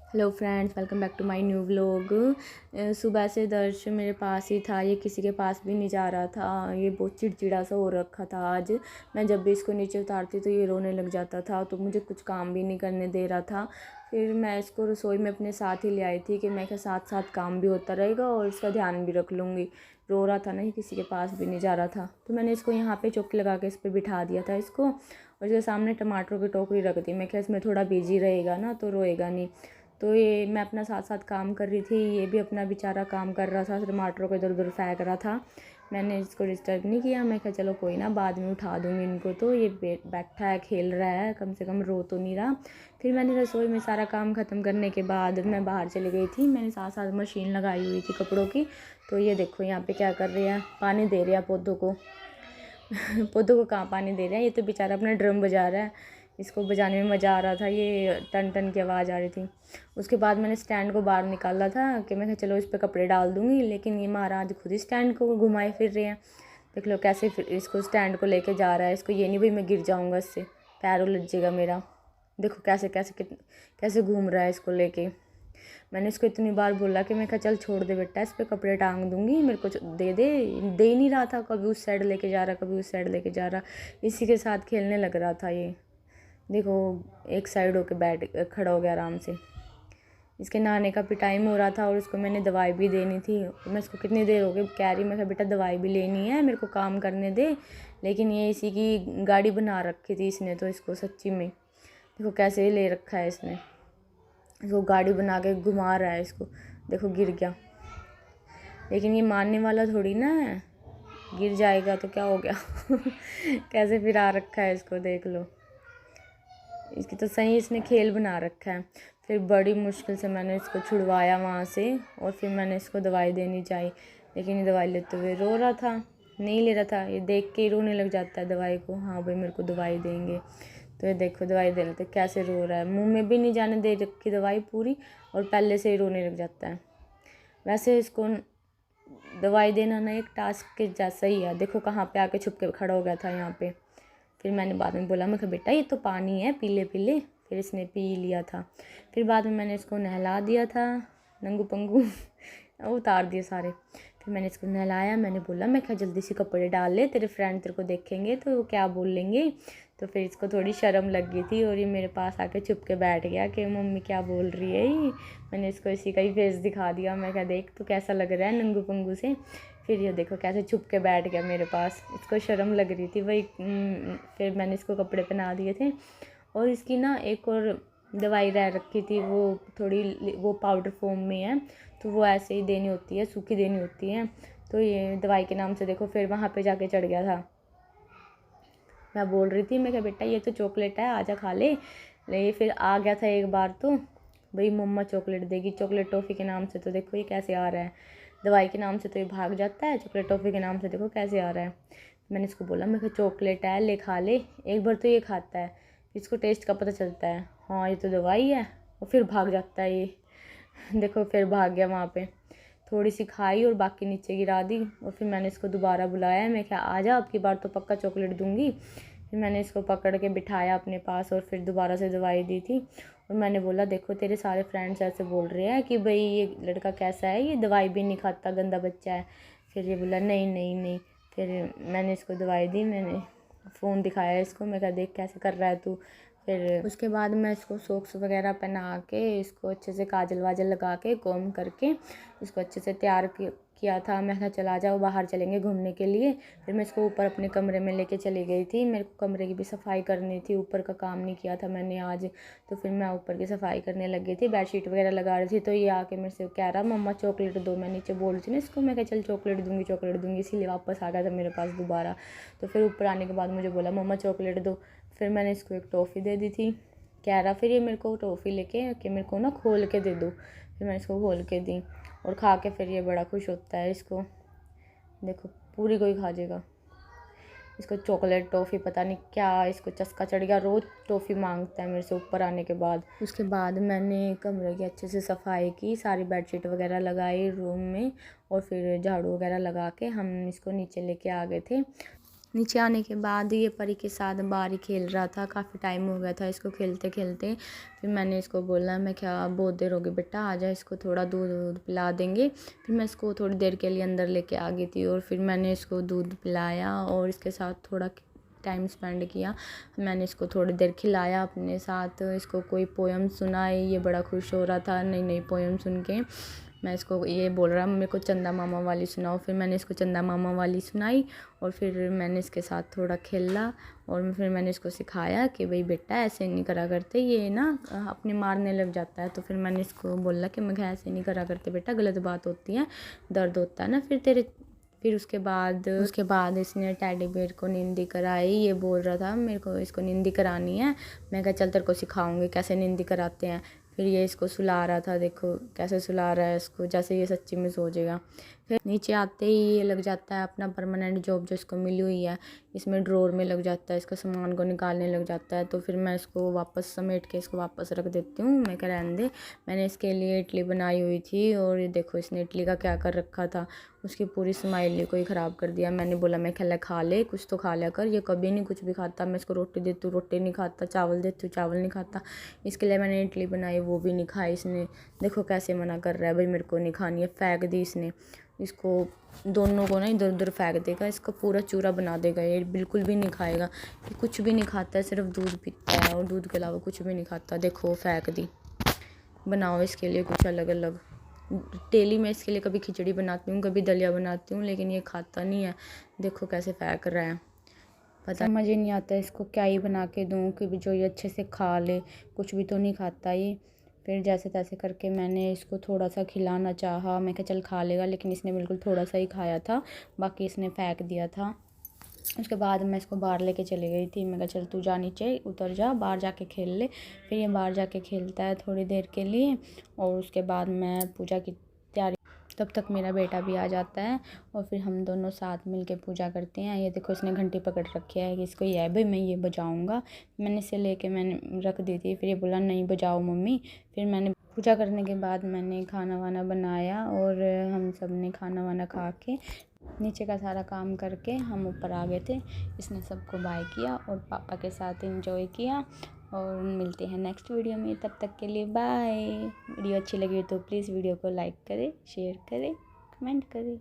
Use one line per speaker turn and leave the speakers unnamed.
Hello friends, welcome back to my new vlog. सुबह से दर्श मेरे पास ही था, ये किसी के पास भी नहीं जा रहा था। ये बहुत चिड़चिड़ा सा हो रखा था आज। मैं जब भी इसको नीचे उतारती तो ये रोने लग जाता था, तो मुझे कुछ काम भी नहीं करने दे रहा था। फिर मैं इसको रसोई में अपने साथ ही ले आई थी कि मैं क्या साथ साथ काम भी होता रहेगा और इसका ध्यान भी रख लूँगी। रो रहा था ना, ये किसी के पास भी नहीं जा रहा था, तो मैंने इसको यहाँ पे चौकी लगा के इस पर बिठा दिया था इसको, और इसके सामने टमाटरों की टोकरी रख दी। मैं क्या इसमें थोड़ा बिजी रहेगा ना तो रोएगा नहीं। तो ये मैं अपना साथ साथ काम कर रही थी, ये भी अपना बेचारा काम कर रहा था, टमाटरों को इधर उधर फेंक रहा था। मैंने इसको डिस्टर्ब नहीं किया, मैं कहा चलो कोई ना, बाद में उठा दूँगी इनको। तो ये बैठा है, खेल रहा है, कम से कम रो तो नहीं रहा। फिर मैंने रसोई में सारा काम ख़त्म करने के बाद मैं बाहर चली गई थी। मैंने साथ साथ मशीन लगाई हुई थी कपड़ों की। तो ये देखो यहाँ पे क्या कर रहे हैं, पानी दे रहे हैं पौधों को। पौधों को कहाँ पानी दे रहे हैं, ये तो बेचारा अपना ड्रम बजा रहा है। इसको बजाने में मज़ा आ रहा था, ये टन टन की आवाज़ आ रही थी। उसके बाद मैंने स्टैंड को बाहर निकाला था कि मैं चलो इस पर कपड़े डाल दूँगी, लेकिन ये महाराज खुद ही स्टैंड को घुमाए फिर रहे हैं। देख लो कैसे फिर इसको स्टैंड को लेके जा रहा है। इसको ये नहीं भाई मैं गिर जाऊँगा, इससे पैर उलझ जाएगा मेरा। देखो कैसे कैसे कैसे घूम रहा है इसको लेके। मैंने इसको इतनी बार बोला कि मैं कहा चल छोड़ दे बेटा, इस पर कपड़े टांग दूँगी, मेरे को दे ही नहीं रहा था। कभी उस साइड लेके जा रहा, कभी उस साइड लेके जा रहा। इसी के साथ खेलने लग रहा था ये। देखो एक साइड होके बैठ खड़ा हो गया आराम से। इसके नहाने का भी टाइम हो रहा था और उसको मैंने दवाई भी देनी थी। मैं इसको कितनी देर हो गई कह रही, मैं कहा बेटा दवाई भी लेनी है, मेरे को काम करने दे। लेकिन ये इसी की गाड़ी बना रखी थी इसने, तो इसको सच्ची में देखो कैसे ले रखा है इसने। इसको गाड़ी बना के घुमा रहा है इसको। देखो गिर गया, लेकिन ये मानने वाला थोड़ी ना है, गिर जाएगा तो क्या हो गया। कैसे फिरा रखा है इसको, देख लो। इसकी तो सही इसने खेल बना रखा है। फिर बड़ी मुश्किल से मैंने इसको छुड़वाया वहाँ से, और फिर मैंने इसको दवाई देनी चाहिए, लेकिन ये दवाई लेते हुए रो रहा था, नहीं ले रहा था। ये देख के ही रोने लग जाता है दवाई को, हाँ भाई मेरे को दवाई देंगे। तो ये देखो दवाई दे लेते कैसे रो रहा है, मुंह में भी नहीं जाने दे रखी दवाई पूरी, और पहले से ही रोने लग जाता है। वैसे इसको दवाई देना ना एक टास्क के जैसा ही है। देखो कहाँ पे आके छुप के खड़ा हो गया था यहाँ पे। फिर मैंने बाद में बोला, मैं कहा बेटा ये तो पानी है, पीले पीले। फिर इसने पी लिया था। फिर बाद में मैंने इसको नहला दिया था, नंगू पंगू उतार दिए सारे। फिर मैंने इसको नहलाया, मैंने बोला मैं क्या जल्दी से कपड़े डाल ले, तेरे फ्रेंड तेरे को देखेंगे तो वो क्या बोल लेंगे। तो फिर इसको थोड़ी शर्म लग गई थी, और ये मेरे पास आके छुप के बैठ गया कि मम्मी क्या बोल रही है ये। मैंने इसको इसी का ही फेस दिखा दिया, मैं क्या देख तो कैसा लग रहा है नंगू पंगू से। फिर ये देखो कैसे छुप के बैठ गया मेरे पास, इसको शर्म लग रही थी वही। फिर मैंने इसको कपड़े पहना दिए थे। और इसकी ना एक और दवाई रह रखी थी, वो थोड़ी वो पाउडर फॉर्म में है, तो वो ऐसे ही देनी होती है, सूखी देनी होती है। तो ये दवाई के नाम से देखो फिर वहाँ पे जाके चढ़ गया था। मैं बोल रही थी, मैं क्या बेटा ये तो चॉकलेट है, आजा खा ले। ये फिर आ गया था एक बार, तो भाई मम्मा चॉकलेट देगी, चॉकलेट टॉफ़ी के नाम से। तो देखो ये कैसे आ रहा है, दवाई के नाम से तो ये भाग जाता है, चॉकलेट टॉफ़ी के नाम से देखो कैसे आ रहा है। मैंने इसको बोला, मैं चॉकलेट है, ले खा ले। एक बार तो ये खाता है, इसको टेस्ट का पता चलता है, हाँ ये तो दवाई है, और फिर भाग जाता है ये। देखो फिर भाग गया वहाँ पे, थोड़ी सी खाई और बाकी नीचे गिरा दी। और फिर मैंने इसको दोबारा बुलाया, मैं क्या आ जा, अब की बार तो पक्का चॉकलेट दूंगी। फिर मैंने इसको पकड़ के बिठाया अपने पास, और फिर दोबारा से दवाई दी थी। और मैंने बोला देखो तेरे सारे फ्रेंड्स ऐसे बोल रहे हैं कि भाई ये लड़का कैसा है, ये दवाई भी नहीं खाता, गंदा बच्चा है। फिर ये बोला नहीं नहीं नहीं। फिर मैंने इसको दवाई दी, मैंने फ़ोन दिखाया इसको, मैं कहा देख कैसे कर रहा है तू। फिर उसके बाद मैं इसको सॉक्स वगैरह पहना के, इसको अच्छे से काजल वाजल लगा के, कॉम करके इसको अच्छे से तैयार किया था। मैं कहा चला जाओ बाहर चलेंगे घूमने के लिए। फिर मैं इसको ऊपर अपने कमरे में लेके चली गई थी, मेरे को कमरे की भी सफाई करनी थी, ऊपर का काम नहीं किया था मैंने आज। तो फिर मैं ऊपर की सफाई करने लग गई थी, बेडशीट वगैरह लगा रही थी। तो ये आके मेरे से कह रहा मम्मा चॉकलेट दो। मैं नीचे बोल रही थी ना इसको, मैं कहा चल चॉकलेट दूँगी चॉकलेट दूँगी, इसीलिए वापस आ गया था मेरे पास दोबारा। तो फिर ऊपर आने के बाद मुझे बोला मम्मा चॉकलेट दो। फिर मैंने इसको एक टॉफ़ी दे दी थी, कह रहा फिर ये मेरे को टॉफ़ी लेके कि मेरे को ना खोल के दे दो। फिर मैंने इसको खोल के दी, और खा के फिर ये बड़ा खुश होता है। इसको देखो पूरी कोई खा जाएगा। इसको चॉकलेट टॉफ़ी पता नहीं क्या इसको चस्का चढ़ गया, रोज़ टॉफ़ी मांगता है मेरे से ऊपर आने के बाद। उसके बाद मैंने कमरे की अच्छे से सफाई की, सारी बेडशीट वगैरह लगाई रूम में, और फिर झाड़ू वगैरह लगा के हम इसको नीचे लेके आ गए थे। नीचे आने के बाद ये परी के साथ बाहर ही खेल रहा था, काफ़ी टाइम हो गया था इसको खेलते खेलते। फिर मैंने इसको बोला, मैं क्या बहुत देर हो गई बेटा, आ जा, इसको थोड़ा दूध दूध पिला देंगे। फिर मैं इसको थोड़ी देर के लिए अंदर लेके आ गई थी और फिर मैंने इसको दूध पिलाया और इसके साथ थोड़ा टाइम स्पेंड किया। मैंने इसको थोड़ी देर खिलाया अपने साथ, इसको कोई पोएम सुनाई, ये बड़ा खुश हो रहा था नई नई पोएम सुन के। मैं इसको ये बोल रहा मेरे को चंदा मामा वाली सुनाओ, फिर मैंने इसको चंदा मामा वाली सुनाई और फिर मैंने इसके साथ थोड़ा खेला और फिर मैंने इसको सिखाया कि भाई बेटा ऐसे नहीं करा करते, ये ना अपने मारने लग जाता है। तो फिर मैंने इसको बोला कि मैं ऐसे नहीं करा करते बेटा, गलत बात होती है, दर्द होता है ना फिर तेरे। फिर उसके बाद इसने टेडी बेयर को नींदी कराई। ये बोल रहा था मेरे को इसको नींदी करानी है। मैं कहा चल तेरे को सिखाऊंगी कैसे नींदी कराते हैं। फिर ये इसको सुला रहा था, देखो कैसे सुला रहा है इसको, जैसे ये सच्ची में सो जाएगा। फिर नीचे आते ही ये लग जाता है अपना परमानेंट जॉब जो इसको मिली हुई है, इसमें ड्रॉर में लग जाता है, इसका सामान को निकालने लग जाता है। तो फिर मैं इसको वापस समेट के इसको वापस रख देती हूँ। मैं कह रहने दे, मैंने इसके लिए इडली बनाई हुई थी और ये देखो इसने इडली का क्या कर रखा था, उसकी पूरी स्माइली को ही ख़राब कर दिया। मैंने बोला मैं खेला खा ले, कुछ तो खा लिया कर, ये कभी नहीं कुछ भी खाता। मैं इसको रोटी देती हूँ रोटी नहीं खाता, चावल देती हूँ चावल नहीं खाता। इसके लिए मैंने इडली बनाई, वो भी नहीं खाई इसने। देखो कैसे मना कर रहा है, भाई मेरे को नहीं खानी है, फेंक दी इसने। इसको दोनों को ना इधर उधर फेंक देगा, इसका पूरा चूरा बना देगा। ये बिल्कुल भी नहीं खाएगा, ये कुछ भी नहीं खाता है, सिर्फ दूध पीता है और दूध के अलावा कुछ भी नहीं खाता। देखो फेंक दी। बनाओ इसके लिए कुछ अलग अलग। डेली मैं इसके लिए कभी खिचड़ी बनाती हूँ, कभी दलिया बनाती हूँ, लेकिन ये खाता नहीं है। देखो कैसे फेंक रहा है, पता समझ ही नहीं आता इसको क्या ही बना के दूँ कि जो ये अच्छे से खा ले। कुछ भी तो नहीं खाता ये। फिर जैसे तैसे करके मैंने इसको थोड़ा सा खिलाना चाहा, मैं कहा चल खा लेगा, लेकिन इसने बिल्कुल थोड़ा सा ही खाया था, बाकी इसने फेंक दिया था। उसके बाद मैं इसको बाहर लेके चली गई थी। मैं कहा चल तू जा नीचे उतर जा, बाहर जाके खेल ले। फिर ये बाहर जाके खेलता है थोड़ी देर के लिए और उसके बाद मैं पूजा की तैयारी, तब तक मेरा बेटा भी आ जाता है और फिर हम दोनों साथ मिल के पूजा करते हैं। ये देखो इसने घंटी पकड़ रखी है कि इसको ये है भाई मैं ये बजाऊंगा। मैंने इसे लेके मैंने रख दी थी, फिर ये बोला नहीं बजाओ मम्मी। फिर मैंने पूजा करने के बाद मैंने खाना वाना बनाया और हम सब ने खाना वाना खा के नीचे का सारा काम करके हम ऊपर आ गए थे। इसने सबको बाय किया और पापा के साथ एंजॉय किया और मिलते हैं नेक्स्ट वीडियो में। तब तक के लिए बाय। वीडियो अच्छी लगी तो प्लीज़ वीडियो को लाइक करें, शेयर करें, कमेंट करें।